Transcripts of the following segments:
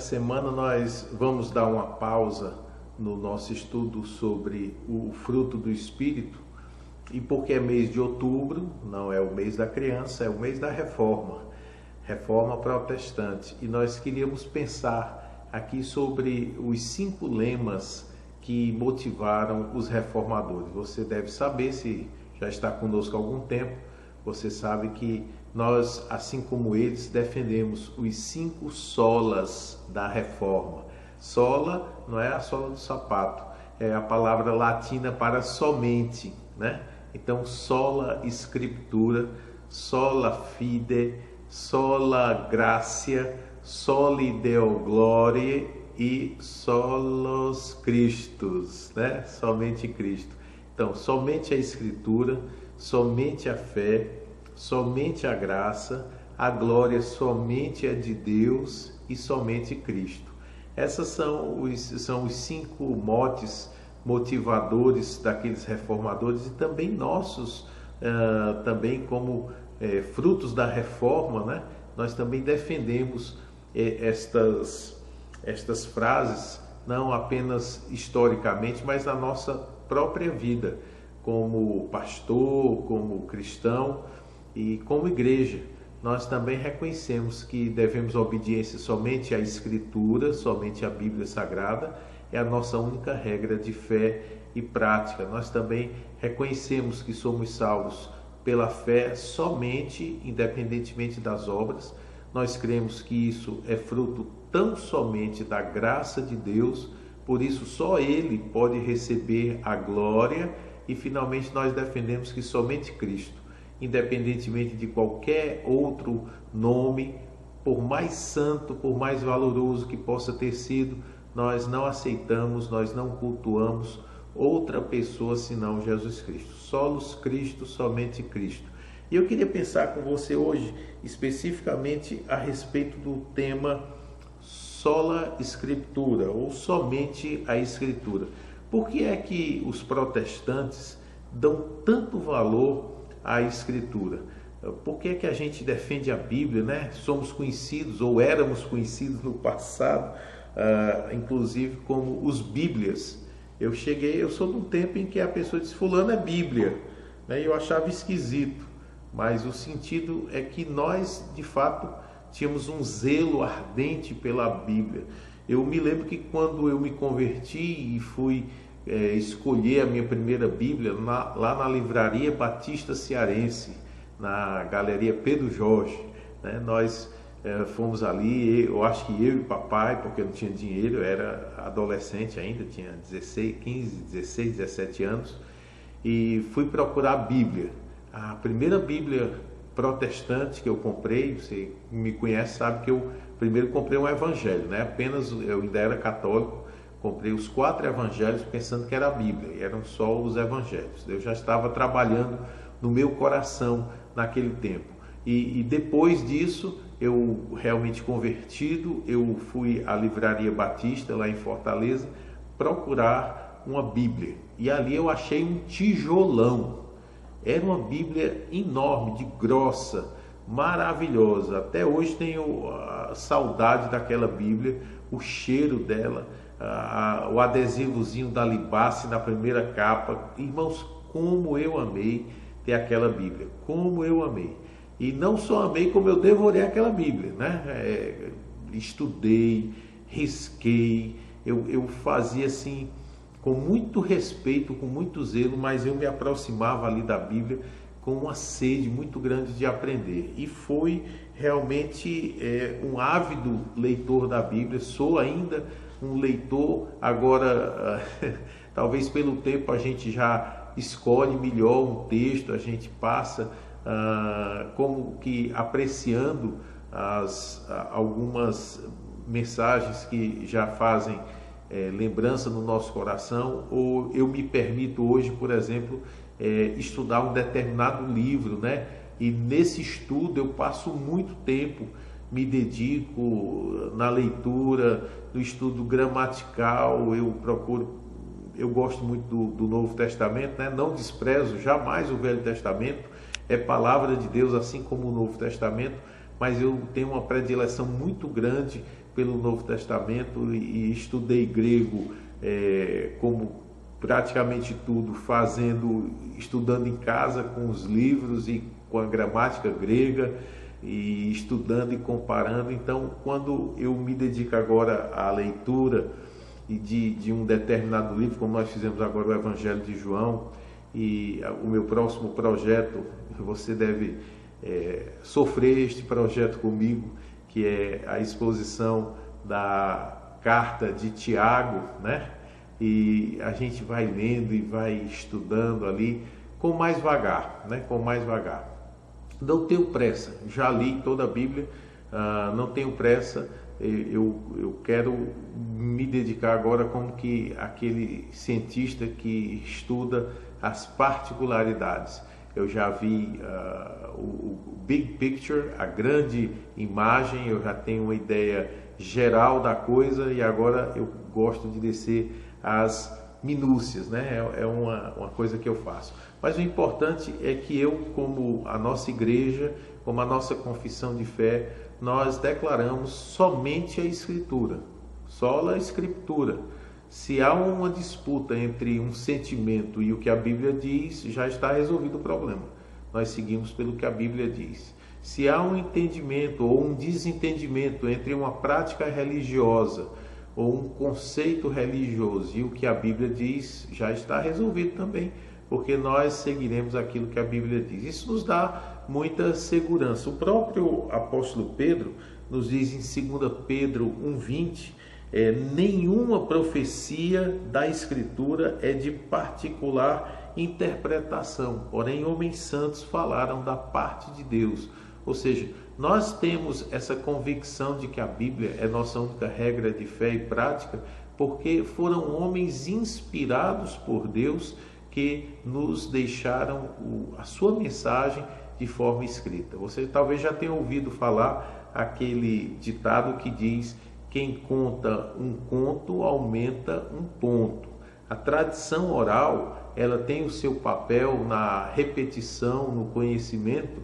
semana nós vamos dar uma pausa no nosso estudo sobre o fruto do Espírito, e porque é mês de outubro, não é o mês da criança, é o mês da reforma protestante, e nós queríamos pensar aqui sobre os 5 lemas que motivaram os reformadores. Você deve saber, se já está conosco há algum tempo, você sabe que nós, assim como eles, defendemos os 5 solas da reforma. Sola não é a sola do sapato, é a palavra latina para somente, né? Então, sola scriptura, sola fide, sola gratia, soli deo gloriae e solos Christus, né? Somente Cristo. Então, somente a Escritura, somente a fé, somente a graça, a glória somente é de Deus e somente Cristo. Essas são os 5 motes motivadores daqueles reformadores e também nossos, também como frutos da reforma, né? Nós também defendemos estas frases, não apenas historicamente, mas na nossa própria vida, como pastor, como cristão e como igreja. Nós também reconhecemos que devemos obediência somente à Escritura, somente à Bíblia Sagrada, é a nossa única regra de fé e prática. Nós também reconhecemos que somos salvos pela fé somente, independentemente das obras. Nós cremos que isso é fruto tão somente da graça de Deus, por isso só Ele pode receber a glória, e finalmente nós defendemos que somente Cristo, independentemente de qualquer outro nome, por mais santo, por mais valoroso que possa ter sido, nós não aceitamos, nós não cultuamos outra pessoa senão Jesus Cristo. Solos Cristo, somente Cristo. E eu queria pensar com você hoje, especificamente a respeito do tema sola Scriptura, ou somente a Escritura. Por que é que os protestantes dão tanto valor à Escritura? Por que é que a gente defende a Bíblia, né? Somos conhecidos, ou éramos conhecidos no passado, inclusive como os Bíblias. Eu sou de um tempo em que a pessoa disse, fulano é Bíblia, né? E eu achava esquisito, mas o sentido é que nós, de fato, tínhamos um zelo ardente pela Bíblia. Eu me lembro que quando eu me converti e fui escolher a minha primeira Bíblia, lá na Livraria Batista Cearense, na Galeria Pedro Jorge, né? Nós fomos ali, eu acho que eu e papai, porque eu não tinha dinheiro, eu era adolescente ainda, tinha 16, 17 anos, e fui procurar a Bíblia. A primeira Bíblia protestante que eu comprei, você me conhece, sabe que eu primeiro comprei um evangelho, né? Eu ainda era católico, comprei os 4 evangelhos pensando que era a Bíblia, e eram só os evangelhos. Eu já estava trabalhando no meu coração naquele tempo. E depois disso, eu realmente convertido, eu fui à Livraria Batista, lá em Fortaleza, procurar uma Bíblia. E ali eu achei um tijolão. Era uma Bíblia enorme, de grossa, maravilhosa. Até hoje tenho a saudade daquela Bíblia, o cheiro dela, o adesivozinho da Libace na primeira capa. Irmãos, como eu amei ter aquela Bíblia, como eu amei. E não só amei, como eu devorei aquela Bíblia, né? Estudei, risquei, eu fazia assim, com muito respeito, com muito zelo, mas eu me aproximava ali da Bíblia com uma sede muito grande de aprender. E foi realmente um ávido leitor da Bíblia, sou ainda um leitor. Agora, talvez pelo tempo a gente já escolhe melhor um texto, a gente passa como que apreciando algumas mensagens que já fazem lembrança no nosso coração, ou eu me permito hoje, por exemplo, estudar um determinado livro, né? E nesse estudo eu passo muito tempo, me dedico na leitura, no estudo gramatical, eu gosto muito do Novo Testamento, né? Não desprezo jamais o Velho Testamento, é palavra de Deus, assim como o Novo Testamento, mas eu tenho uma predileção muito grande pelo Novo Testamento e estudei grego como praticamente tudo, estudando em casa com os livros e com a gramática grega, e estudando e comparando. Então, quando eu me dedico agora à leitura e de um determinado livro, como nós fizemos agora o Evangelho de João, e o meu próximo projeto, você deve sofrer este projeto comigo, que é a exposição da carta de Tiago, né? E a gente vai lendo e vai estudando ali com mais vagar, né? Com mais vagar. Não tenho pressa, já li toda a Bíblia, não tenho pressa. Eu quero me dedicar agora como que aquele cientista que estuda as particularidades. Eu já vi o big picture, a grande imagem, eu já tenho uma ideia geral da coisa e agora eu gosto de descer às minúcias, né? É uma coisa que eu faço. Mas o importante é que eu, como a nossa igreja, como a nossa confissão de fé, nós declaramos somente a Escritura, sola Escritura. Se há uma disputa entre um sentimento e o que a Bíblia diz, já está resolvido o problema. Nós seguimos pelo que a Bíblia diz. Se há um entendimento ou um desentendimento entre uma prática religiosa ou um conceito religioso e o que a Bíblia diz, já está resolvido também, porque nós seguiremos aquilo que a Bíblia diz. Isso nos dá muita segurança. O próprio apóstolo Pedro nos diz em 2 Pedro 1,20, nenhuma profecia da Escritura é de particular interpretação, porém homens santos falaram da parte de Deus. Ou seja, nós temos essa convicção de que a Bíblia é nossa única regra de fé e prática, porque foram homens inspirados por Deus que nos deixaram a sua mensagem de forma escrita. Você talvez já tenha ouvido falar aquele ditado que diz: quem conta um conto aumenta um ponto. A tradição oral, ela tem o seu papel na repetição, no conhecimento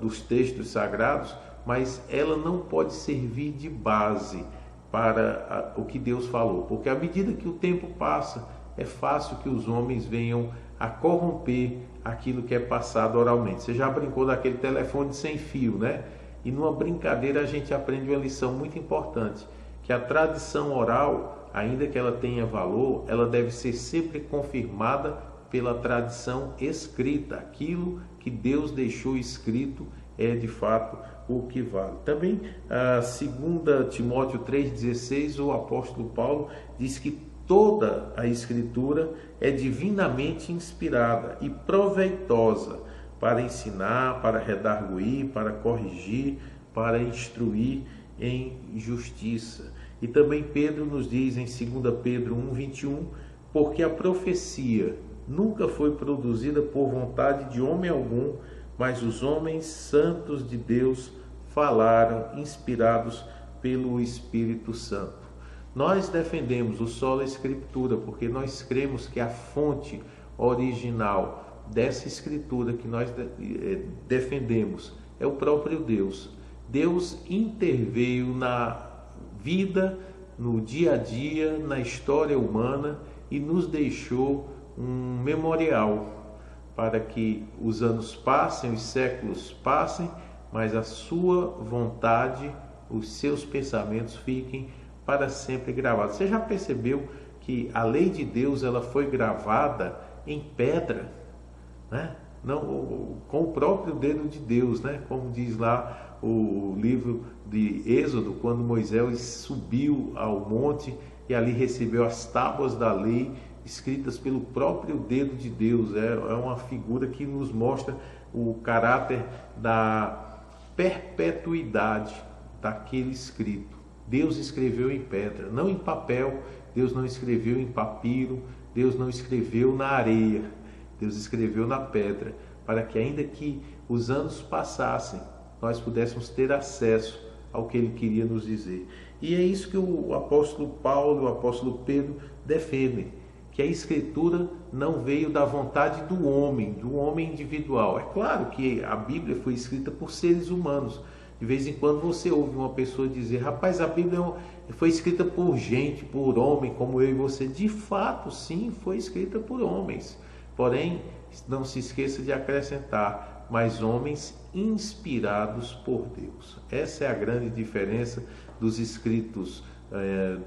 dos textos sagrados, mas ela não pode servir de base para o que Deus falou, porque à medida que o tempo passa, é fácil que os homens venham a corromper aquilo que é passado oralmente. Você já brincou daquele telefone sem fio, né? E numa brincadeira a gente aprende uma lição muito importante, que a tradição oral, ainda que ela tenha valor, ela deve ser sempre confirmada pela tradição escrita. Aquilo que Deus deixou escrito é de fato o que vale. Também, 2 Timóteo 3,16, o apóstolo Paulo diz que toda a Escritura é divinamente inspirada e proveitosa para ensinar, para redarguir, para corrigir, para instruir em justiça. E também Pedro nos diz em 2 Pedro 1,21, porque a profecia nunca foi produzida por vontade de homem algum, mas os homens santos de Deus falaram, inspirados pelo Espírito Santo. Nós defendemos o sola Escritura, porque nós cremos que a fonte original dessa Escritura que nós defendemos é o próprio Deus. Deus interveio na vida, no dia a dia, na história humana e nos deixou um memorial para que os anos passem, os séculos passem, mas a sua vontade, os seus pensamentos fiquem para sempre gravados. Você já percebeu que a lei de Deus ela foi gravada em pedra, né? Não, com o próprio dedo de Deus, né? Como diz lá o livro de Êxodo, quando Moisés subiu ao monte e ali recebeu as tábuas da lei escritas pelo próprio dedo de Deus. É uma figura que nos mostra o caráter da perpetuidade daquele escrito. Deus escreveu em pedra, não em papel. Deus não escreveu em papiro, Deus não escreveu na areia, Deus escreveu na pedra, para que ainda que os anos passassem, nós pudéssemos ter acesso ao que Ele queria nos dizer. E é isso que o apóstolo Paulo, o apóstolo Pedro defendem, que a Escritura não veio da vontade do homem individual. É claro que a Bíblia foi escrita por seres humanos, De vez em quando você ouve uma pessoa dizer: rapaz, a Bíblia foi escrita por gente, por homem como eu e você. De fato, sim, foi escrita por homens. Porém, não se esqueça de acrescentar: mas homens inspirados por Deus. Essa é a grande diferença dos escritos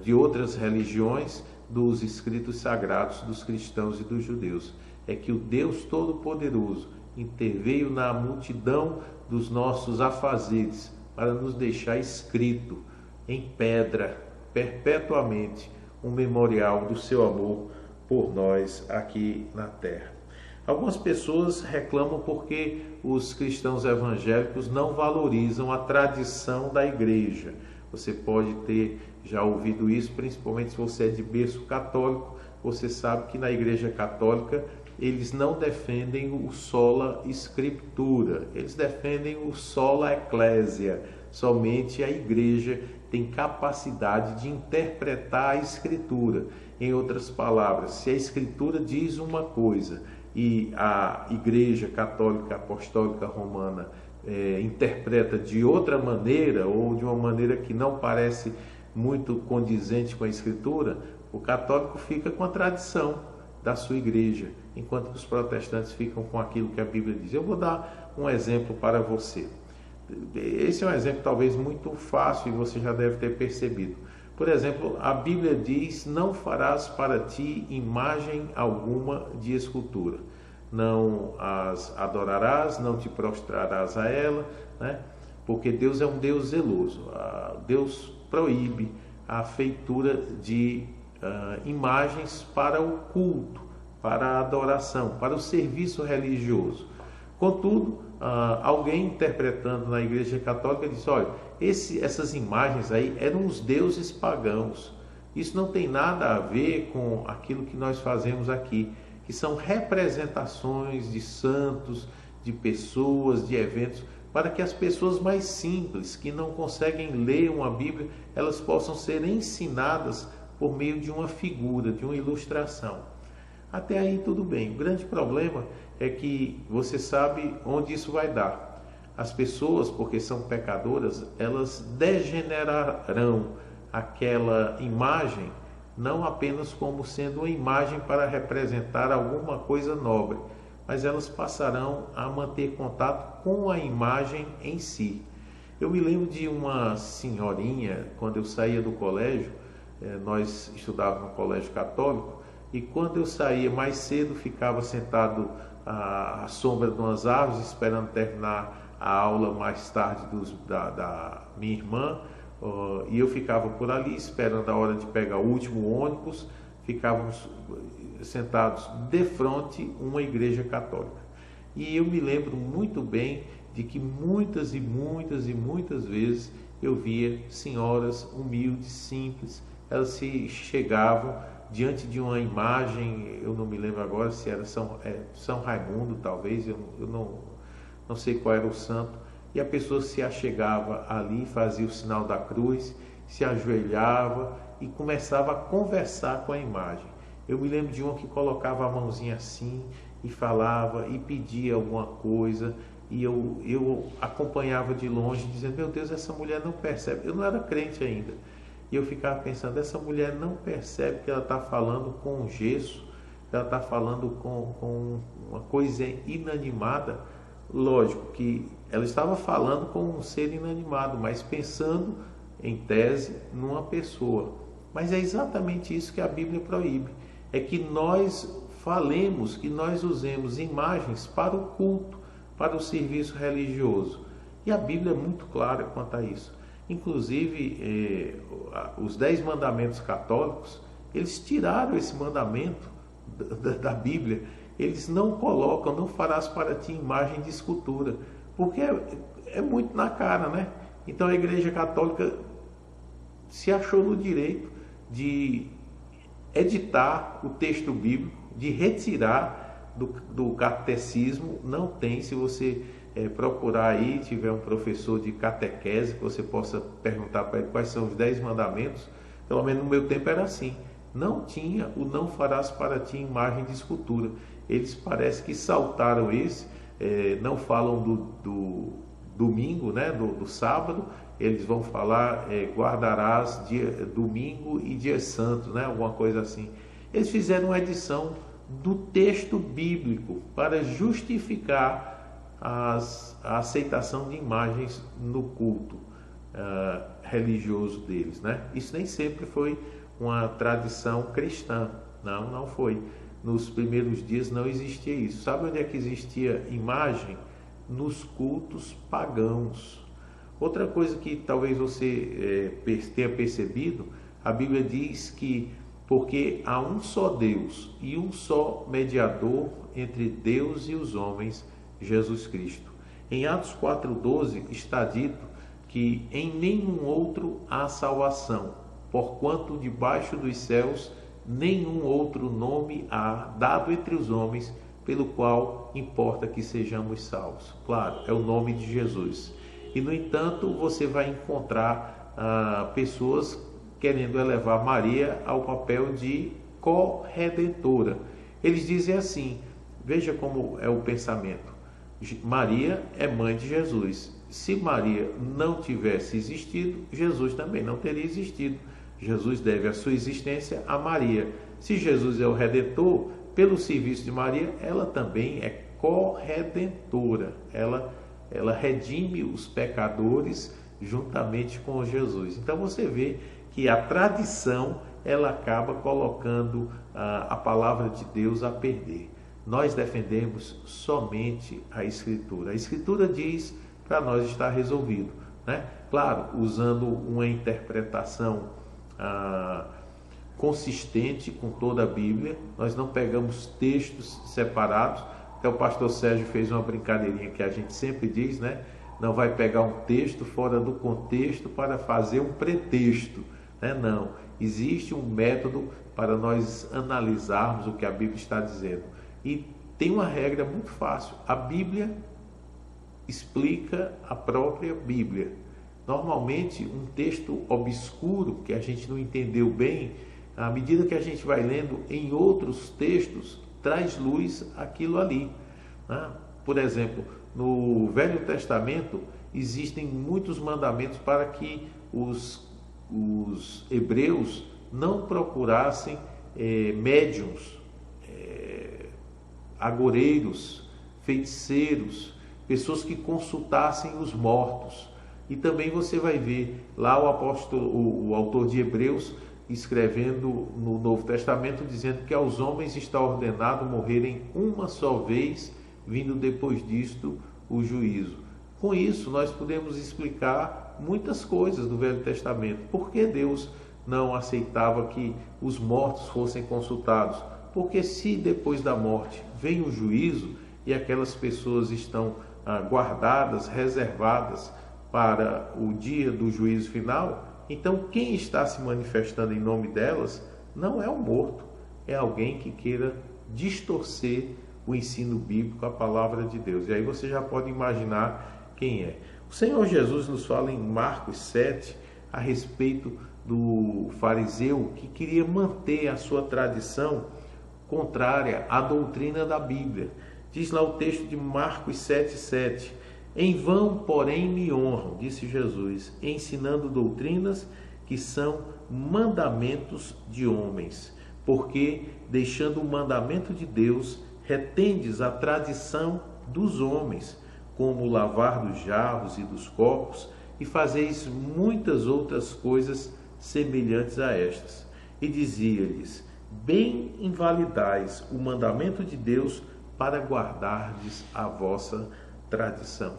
de outras religiões, dos escritos sagrados dos cristãos e dos judeus. É que o Deus Todo-Poderoso interveio na multidão dos nossos afazeres para nos deixar escrito em pedra, perpetuamente, um memorial do seu amor por nós aqui na terra. Algumas pessoas reclamam porque os cristãos evangélicos não valorizam a tradição da igreja. Você pode ter já ouvido isso, principalmente se você é de berço católico. Você sabe que na igreja católica eles não defendem o sola scriptura, eles defendem o sola ecclesia. Somente a igreja tem capacidade de interpretar a escritura. Em outras palavras, se a escritura diz uma coisa e a igreja católica apostólica romana interpreta de outra maneira, ou de uma maneira que não parece muito condizente com a escritura, o católico fica com a tradição da sua igreja, enquanto que os protestantes ficam com aquilo que a Bíblia diz. Eu vou dar um exemplo para você. Esse é um exemplo talvez muito fácil e você já deve ter percebido. Por exemplo, a Bíblia diz: não farás para ti imagem alguma de escultura. Não as adorarás, não te prostrarás a ela, né? Porque Deus é um Deus zeloso. Deus proíbe a feitura de imagens para o culto, para a adoração, para o serviço religioso. Contudo, alguém interpretando na Igreja Católica disse: olha, essas imagens aí eram os deuses pagãos. Isso não tem nada a ver com aquilo que nós fazemos aqui, que são representações de santos, de pessoas, de eventos, para que as pessoas mais simples, que não conseguem ler uma Bíblia, elas possam ser ensinadas por meio de uma figura, de uma ilustração. Até aí tudo bem. O grande problema é que você sabe onde isso vai dar. As pessoas, porque são pecadoras, elas degenerarão aquela imagem não apenas como sendo uma imagem para representar alguma coisa nobre, mas elas passarão a manter contato com a imagem em si. Eu me lembro de uma senhorinha, quando eu saía do colégio, nós estudávamos no colégio católico, e quando eu saía mais cedo, ficava sentado à sombra de umas árvores, esperando terminar a aula mais tarde da minha irmã, e eu ficava por ali esperando a hora de pegar o último ônibus. Ficávamos sentados de frente a uma igreja católica. E eu me lembro muito bem de que muitas e muitas vezes eu via senhoras humildes, simples, elas se chegavam diante de uma imagem, eu não me lembro agora se era São Raimundo, talvez, eu não sei qual era o santo, e a pessoa se achegava ali, fazia o sinal da cruz, se ajoelhava e começava a conversar com a imagem. Eu me lembro de uma que colocava a mãozinha assim e falava e pedia alguma coisa, e eu acompanhava de longe, dizendo: meu Deus, essa mulher não percebe. Eu não era crente ainda, e eu ficava pensando: essa mulher não percebe que ela está falando com gesso, ela está falando com uma coisa inanimada. Lógico que ela estava falando com um ser inanimado, mas pensando, em tese, numa pessoa. Mas é exatamente isso que a Bíblia proíbe, é que nós falemos, que nós usemos imagens para o culto, para o serviço religioso. E a Bíblia é muito clara quanto a isso. Inclusive, os 10 mandamentos católicos, eles tiraram esse mandamento da Bíblia. Eles não colocam: não farás para ti imagem de escultura, porque é muito na cara, né? Então a Igreja Católica se achou no direito de editar o texto bíblico, de retirar do catecismo. Não tem, se você procurar aí, tiver um professor de catequese, que você possa perguntar para ele quais são os 10 mandamentos. Pelo menos no meu tempo era assim. Não tinha o não farás para ti imagem de escultura. Eles parece que saltaram esse, não falam domingo, né, do sábado, eles vão falar guardarás domingo e dia santo, né, alguma coisa assim. Eles fizeram uma edição do texto bíblico para justificar a aceitação de imagens no culto religioso deles, né? Isso nem sempre foi uma tradição cristã, não foi. Nos primeiros dias não existia isso. Sabe onde é que existia imagem? Nos cultos pagãos. Outra coisa que talvez você tenha percebido, a Bíblia diz que porque há um só Deus e um só mediador entre Deus e os homens, Jesus Cristo. Em Atos 4,12 está dito que em nenhum outro há salvação, porquanto debaixo dos céus nenhum outro nome há dado entre os homens, pelo qual importa que sejamos salvos. Claro, é o nome de Jesus. E no entanto, você vai encontrar pessoas querendo elevar Maria ao papel de corredentora. Eles dizem assim, veja como é o pensamento. Maria é mãe de Jesus. Se Maria não tivesse existido, Jesus também não teria existido. Jesus deve a sua existência a Maria. Se Jesus é o Redentor, pelo serviço de Maria, ela também é corredentora. Ela redime os pecadores juntamente com Jesus. Então você vê que a tradição ela acaba colocando a palavra de Deus a perder. Nós defendemos somente a Escritura. A Escritura diz para nós estar resolvido, né? Claro, usando uma interpretação consistente com toda a Bíblia. Nós não pegamos textos separados. Até o pastor Sérgio fez uma brincadeirinha que a gente sempre diz, né? Não vai pegar um texto fora do contexto para fazer um pretexto, né? Não, existe um método para nós analisarmos o que a Bíblia está dizendo. E tem uma regra muito fácil: a Bíblia explica a própria Bíblia. Normalmente, um texto obscuro que a gente não entendeu bem, à medida que a gente vai lendo em outros textos, traz luz àquilo ali, né? Por exemplo, no Velho Testamento existem muitos mandamentos para que os hebreus não procurassem médiuns, agoreiros, feiticeiros, pessoas que consultassem os mortos. E também você vai ver lá o autor de Hebreus escrevendo no Novo Testamento, dizendo que aos homens está ordenado morrerem uma só vez, vindo depois disto o juízo. Com isso, nós podemos explicar muitas coisas do Velho Testamento. Por que Deus não aceitava que os mortos fossem consultados? Porque se depois da morte vem o juízo e aquelas pessoas estão guardadas, reservadas para o dia do juízo final, então quem está se manifestando em nome delas não é o morto, é alguém que queira distorcer o ensino bíblico, a palavra de Deus. E aí você já pode imaginar quem é. O Senhor Jesus nos fala em Marcos 7 a respeito do fariseu que queria manter a sua tradição contrária à doutrina da Bíblia. Diz lá o texto de Marcos 7,7: em vão, porém, me honram, disse Jesus, ensinando doutrinas que são mandamentos de homens, porque, deixando o mandamento de Deus, retendes a tradição dos homens, como o lavar dos jarros e dos copos, e fazeis muitas outras coisas semelhantes a estas. E dizia-lhes: bem invalidais o mandamento de Deus para guardardes a vossa tradição.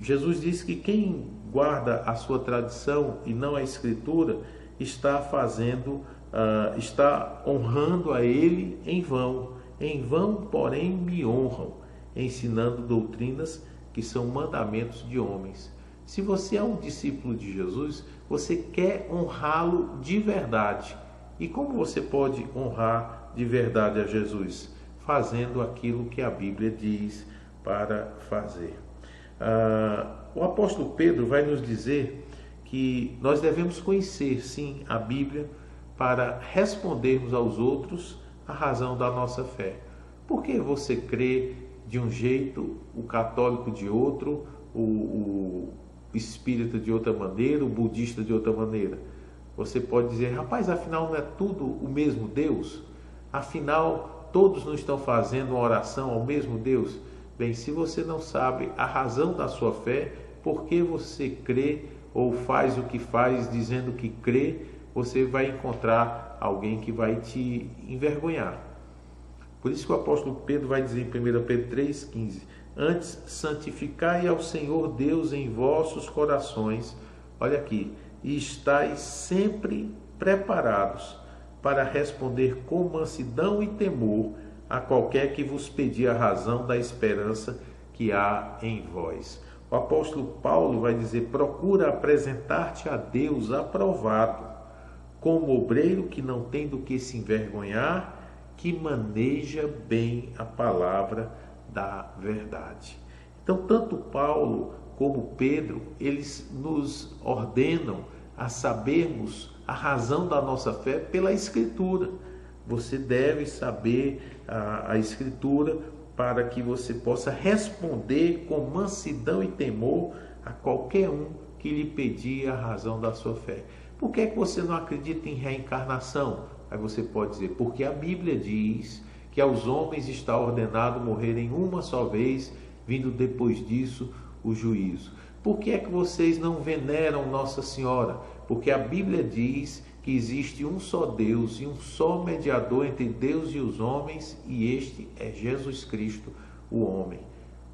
Jesus disse que quem guarda a sua tradição e não a Escritura está honrando a Ele em vão. Em vão, porém, me honram, ensinando doutrinas que são mandamentos de homens. Se você é um discípulo de Jesus, você quer honrá-lo de verdade. E como você pode honrar de verdade a Jesus? Fazendo aquilo que a Bíblia diz para fazer. O apóstolo Pedro vai nos dizer que nós devemos conhecer, sim, a Bíblia para respondermos aos outros a razão da nossa fé. Por que você crê de um jeito, o católico de outro, o espírita de outra maneira, o budista de outra maneira. Você pode dizer, rapaz, afinal não é tudo o mesmo Deus? Afinal, todos não estão fazendo uma oração ao mesmo Deus? Bem, se você não sabe a razão da sua fé, por que você crê ou faz o que faz dizendo que crê, você vai encontrar alguém que vai te envergonhar. Por isso que o apóstolo Pedro vai dizer em 1 Pedro 3,15: antes, santificai ao Senhor Deus em vossos corações, olha aqui, e estais sempre preparados para responder com mansidão e temor a qualquer que vos pedir a razão da esperança que há em vós. O apóstolo Paulo vai dizer, procura apresentar-te a Deus aprovado, como obreiro que não tem do que se envergonhar, que maneja bem a palavra da verdade. Então, tanto Paulo como Pedro, eles nos ordenam a sabermos a razão da nossa fé pela Escritura. Você deve saber a Escritura para que você possa responder com mansidão e temor a qualquer um que lhe pedir a razão da sua fé. Por que é que você não acredita em reencarnação? Aí você pode dizer, porque a Bíblia diz que aos homens está ordenado morrerem uma só vez, vindo depois disso o juízo. Por que é que vocês não veneram Nossa Senhora? Porque a Bíblia diz que existe um só Deus e um só mediador entre Deus e os homens, e este é Jesus Cristo, o homem.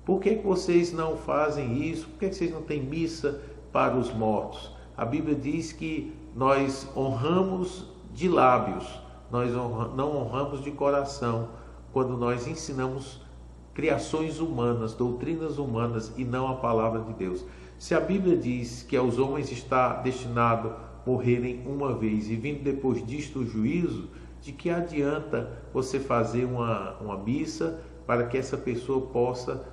Por que é que vocês não fazem isso? Por que é que vocês não têm missa para os mortos? A Bíblia diz que nós honramos de lábios, nós não honramos de coração, quando nós ensinamos criações humanas, doutrinas humanas e não a palavra de Deus. Se a Bíblia diz que aos homens está destinado morrerem uma vez e vindo depois disto o juízo, de que adianta você fazer uma missa para que essa pessoa possa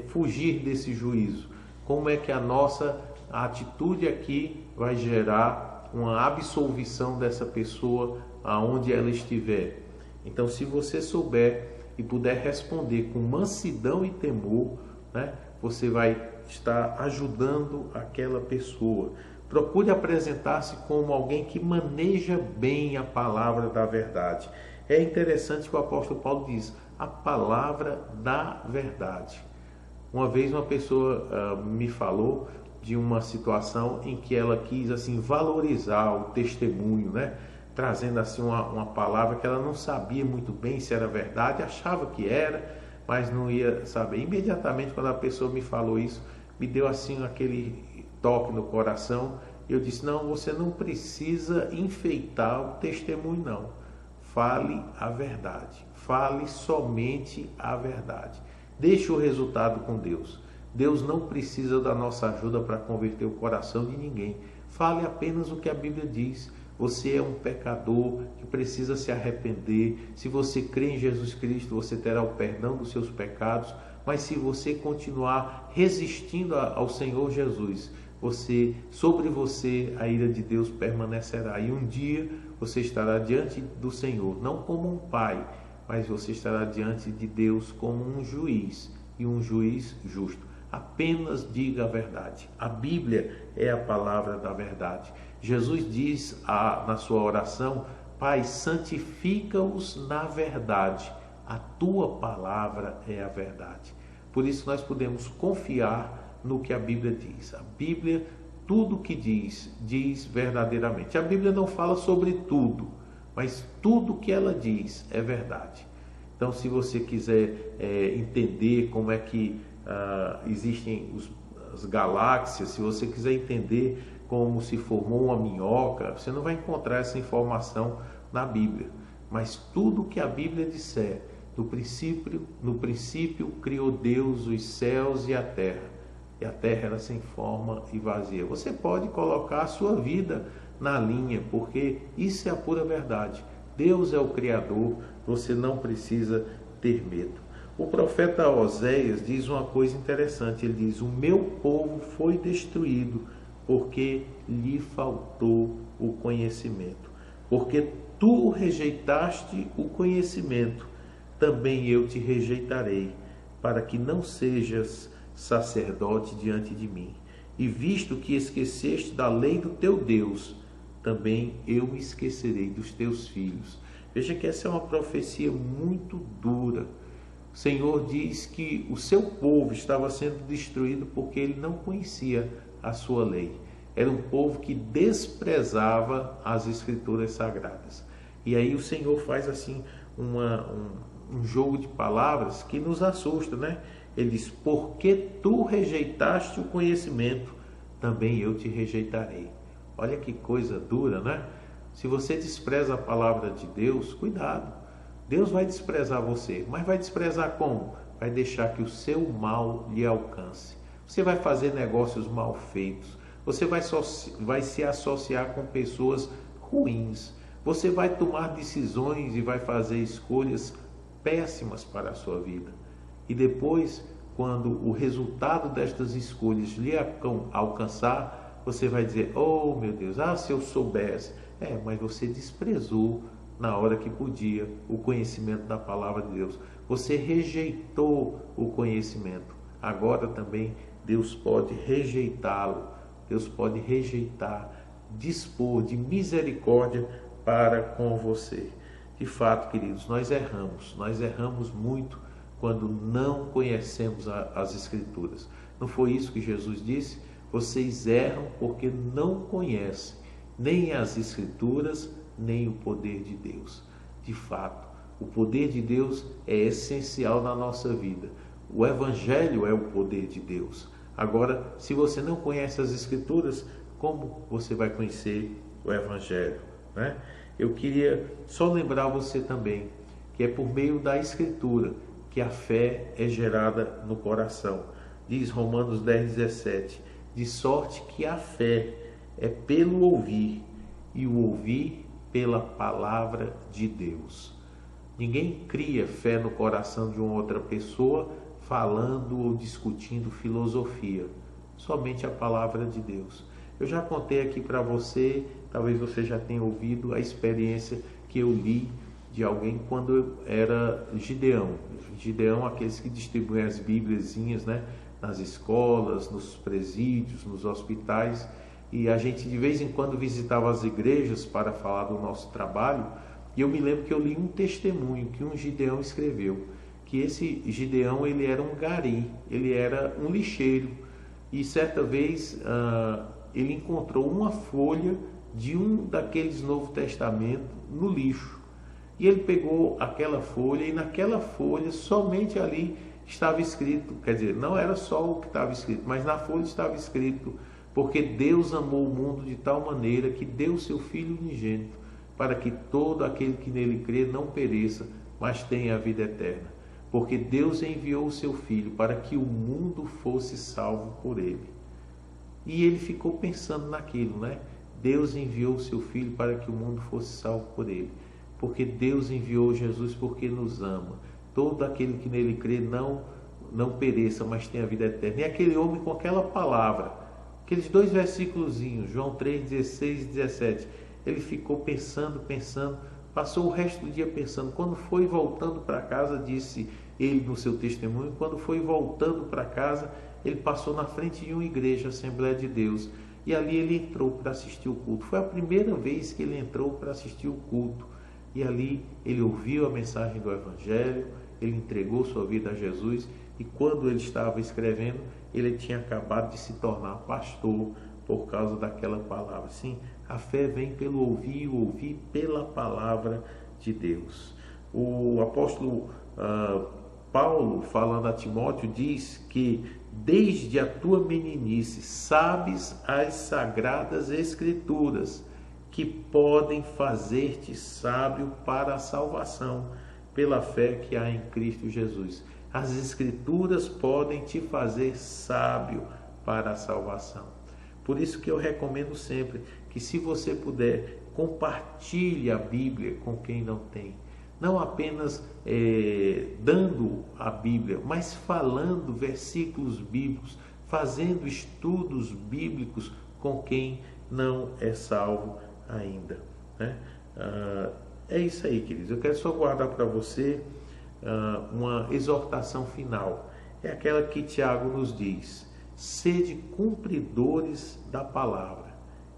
fugir desse juízo? Como é que a nossa atitude aqui vai gerar uma absolvição dessa pessoa aonde ela estiver? Então, se você souber e puder responder com mansidão e temor, né, você vai estar ajudando aquela pessoa. Procure apresentar-se como alguém que maneja bem a palavra da verdade. É interessante que o apóstolo Paulo diz, a palavra da verdade. Uma vez uma pessoa me falou de uma situação em que ela quis assim valorizar o testemunho, né? Trazendo assim uma palavra que ela não sabia muito bem se era verdade, achava que era, mas não ia saber. Imediatamente quando a pessoa me falou isso, me deu assim aquele toque no coração. Eu disse, não, você não precisa enfeitar o testemunho, não. Fale a verdade, fale somente a verdade. Deixe o resultado com Deus. Deus não precisa da nossa ajuda para converter o coração de ninguém. Fale apenas o que a Bíblia diz. Você é um pecador que precisa se arrepender. Se você crê em Jesus Cristo, você terá o perdão dos seus pecados. Mas se você continuar resistindo ao Senhor Jesus, sobre você a ira de Deus permanecerá. E um dia você estará diante do Senhor, não como um pai, mas você estará diante de Deus como um juiz, e um juiz justo. Apenas diga a verdade. A Bíblia é a palavra da verdade. Jesus diz na sua oração, Pai, santifica-os na verdade. A tua palavra é a verdade. Por isso nós podemos confiar no que a Bíblia diz. A Bíblia, tudo que diz verdadeiramente. A Bíblia não fala sobre tudo, mas tudo que ela diz é verdade. Então, se você quiser entender como é que existem as galáxias, se você quiser entender como se formou uma minhoca, você não vai encontrar essa informação na Bíblia. Mas tudo que a Bíblia disser, no princípio criou Deus os céus e a terra era sem forma e vazia. Você pode colocar a sua vida na linha, porque isso é a pura verdade. Deus é o Criador, você não precisa ter medo. O profeta Oséias diz uma coisa interessante, ele diz, o meu povo foi destruído porque lhe faltou o conhecimento. Porque tu rejeitaste o conhecimento, também eu te rejeitarei, para que não sejas sacerdote diante de mim. E visto que esqueceste da lei do teu Deus, também eu me esquecerei dos teus filhos. Veja que essa é uma profecia muito dura. O Senhor diz que o seu povo estava sendo destruído porque ele não conhecia a sua lei. Era um povo que desprezava as escrituras sagradas. E aí o Senhor faz assim um jogo de palavras que nos assusta, né? Ele diz: porque tu rejeitaste o conhecimento, também eu te rejeitarei. Olha que coisa dura, né? Se você despreza a palavra de Deus, cuidado. Deus vai desprezar você, mas vai desprezar como? Vai deixar que o seu mal lhe alcance. Você vai fazer negócios mal feitos. Você vai se associar com pessoas ruins. Você vai tomar decisões e vai fazer escolhas péssimas para a sua vida. E depois, quando o resultado destas escolhas lhe alcançar, você vai dizer: oh meu Deus, se eu soubesse. Mas você desprezou na hora que podia o conhecimento da palavra de Deus. Você rejeitou o conhecimento. Agora também Deus pode rejeitá-lo. Deus pode rejeitar, dispor de misericórdia para com você. De fato, queridos, nós erramos muito quando não conhecemos as Escrituras. Não foi isso que Jesus disse? Vocês erram porque não conhecem nem as Escrituras, nem o poder de Deus. De fato, o poder de Deus é essencial na nossa vida. O Evangelho é o poder de Deus. Agora, se você não conhece as Escrituras, como você vai conhecer o Evangelho, né? Eu queria só lembrar você também que é por meio da Escritura que a fé é gerada no coração. Diz Romanos 10:17, de sorte que a fé é pelo ouvir, e o ouvir pela palavra de Deus. Ninguém cria fé no coração de uma outra pessoa falando ou discutindo filosofia, somente a palavra de Deus. Eu já contei aqui para você, talvez você já tenha ouvido a experiência que eu li de alguém quando eu era Gideão. Gideão, aqueles que distribuem as bíbliazinhas, né, nas escolas, nos presídios, nos hospitais, e a gente de vez em quando visitava as igrejas para falar do nosso trabalho, e eu me lembro que eu li um testemunho que um Gideão escreveu, que esse Gideão, ele era um gari, ele era um lixeiro, e certa vez ele encontrou uma folha de um daqueles Novo Testamento no lixo, e ele pegou aquela folha, e naquela folha, somente ali estava escrito, quer dizer, não era só o que estava escrito, mas na folha estava escrito: porque Deus amou o mundo de tal maneira que deu seu Filho unigênito, para que todo aquele que nele crê não pereça, mas tenha a vida eterna. Porque Deus enviou o seu Filho para que o mundo fosse salvo por ele. E ele ficou pensando naquilo, né? Deus enviou o seu Filho para que o mundo fosse salvo por ele. Porque Deus enviou Jesus porque nos ama. Todo aquele que nele crê não pereça, mas tenha a vida eterna. E aquele homem com aquela palavra, aqueles 2 versículozinhos, João 3:16 e 17, ele ficou pensando, passou o resto do dia pensando. Quando foi voltando para casa, disse ele no seu testemunho, quando foi voltando para casa, ele passou na frente de uma igreja, Assembleia de Deus, e ali ele entrou para assistir o culto. Foi a primeira vez que ele entrou para assistir o culto, e ali ele ouviu a mensagem do Evangelho, ele entregou sua vida a Jesus, e quando ele estava escrevendo, ele tinha acabado de se tornar pastor por causa daquela palavra. Sim, a fé vem pelo ouvir, o ouvir pela palavra de Deus. O apóstolo Paulo, falando a Timóteo, diz que desde a tua meninice sabes as sagradas escrituras, que podem fazer-te sábio para a salvação, pela fé que há em Cristo Jesus. As Escrituras podem te fazer sábio para a salvação. Por isso que eu recomendo sempre que, se você puder, compartilhe a Bíblia com quem não tem. Não apenas dando a Bíblia, mas falando versículos bíblicos, fazendo estudos bíblicos com quem não é salvo ainda, né? É isso aí, queridos. Eu quero só guardar para você uma exortação final. é aquela que Tiago nos diz: sede cumpridores da palavra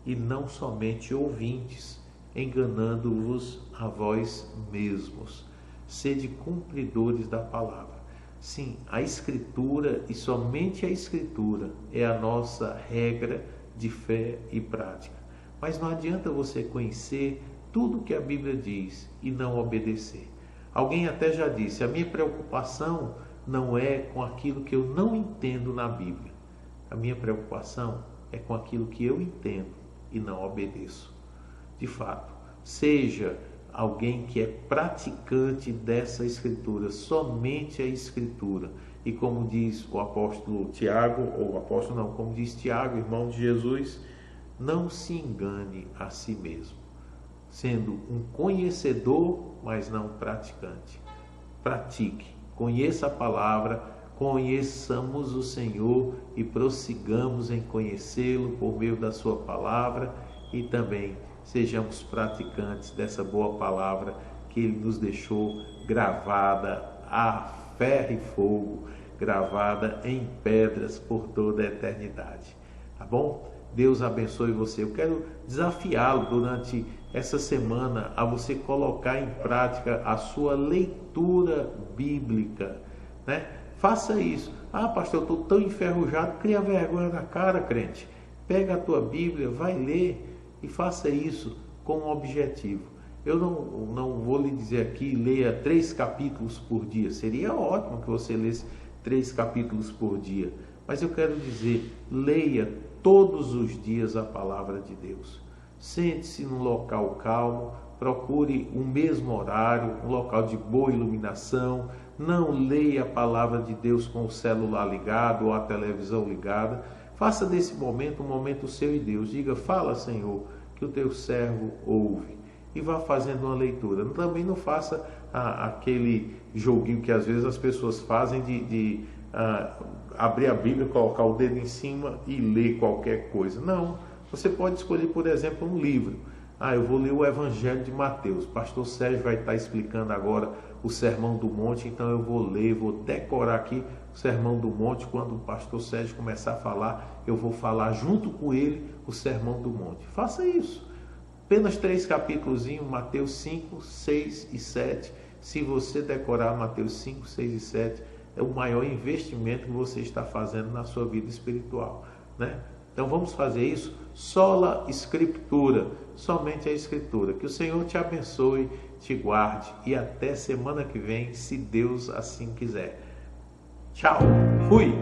e não somente ouvintes, enganando-vos a vós mesmos. Sede cumpridores da palavra. Sim, a Escritura e somente a Escritura é a nossa regra de fé e prática. Mas não adianta você conhecer tudo que a Bíblia diz e não obedecer. Alguém até já disse: a minha preocupação não é com aquilo que eu não entendo na Bíblia. A minha preocupação é com aquilo que eu entendo e não obedeço. De fato, seja alguém que é praticante dessa Escritura, somente a Escritura. E como diz o apóstolo Tiago, ou apóstolo não, como diz Tiago, irmão de Jesus, não se engane a si mesmo, sendo um conhecedor, mas não praticante. Pratique, conheça a palavra, conheçamos o Senhor e prossigamos em conhecê-lo por meio da sua palavra e também sejamos praticantes dessa boa palavra que Ele nos deixou gravada a ferro e fogo, gravada em pedras por toda a eternidade. Tá bom? Deus abençoe você. Eu quero desafiá-lo durante essa semana a você colocar em prática a sua leitura bíblica, né? Faça isso. Ah, pastor, eu estou tão enferrujado. Cria vergonha na cara, crente. Pega a tua Bíblia, vai ler e faça isso com um objetivo. Eu não vou lhe dizer aqui, leia 3 capítulos por dia. Seria ótimo que você lesse 3 capítulos por dia. Mas eu quero dizer, leia todos os dias a palavra de Deus. Sente-se num local calmo, procure o mesmo horário, um local de boa iluminação. Não leia a palavra de Deus com o celular ligado ou a televisão ligada. Faça desse momento um momento seu e Deus. Diga: fala, Senhor, que o teu servo ouve. E vá fazendo uma leitura. Também não faça aquele joguinho que às vezes as pessoas fazem de abrir a Bíblia, colocar o dedo em cima e ler qualquer coisa. Não. Você pode escolher, por exemplo, um livro. Eu vou ler o Evangelho de Mateus. Pastor Sérgio vai estar explicando agora o Sermão do Monte, então eu vou ler, vou decorar aqui o Sermão do Monte. Quando o pastor Sérgio começar a falar, eu vou falar junto com ele o Sermão do Monte. Faça isso. Apenas 3 capítulos, Mateus 5, 6 e 7. Se você decorar Mateus 5, 6 e 7, é o maior investimento que você está fazendo na sua vida espiritual, né? Então vamos fazer isso. Sola Escritura, somente a Escritura. Que o Senhor te abençoe, te guarde e até semana que vem, se Deus assim quiser. Tchau, fui!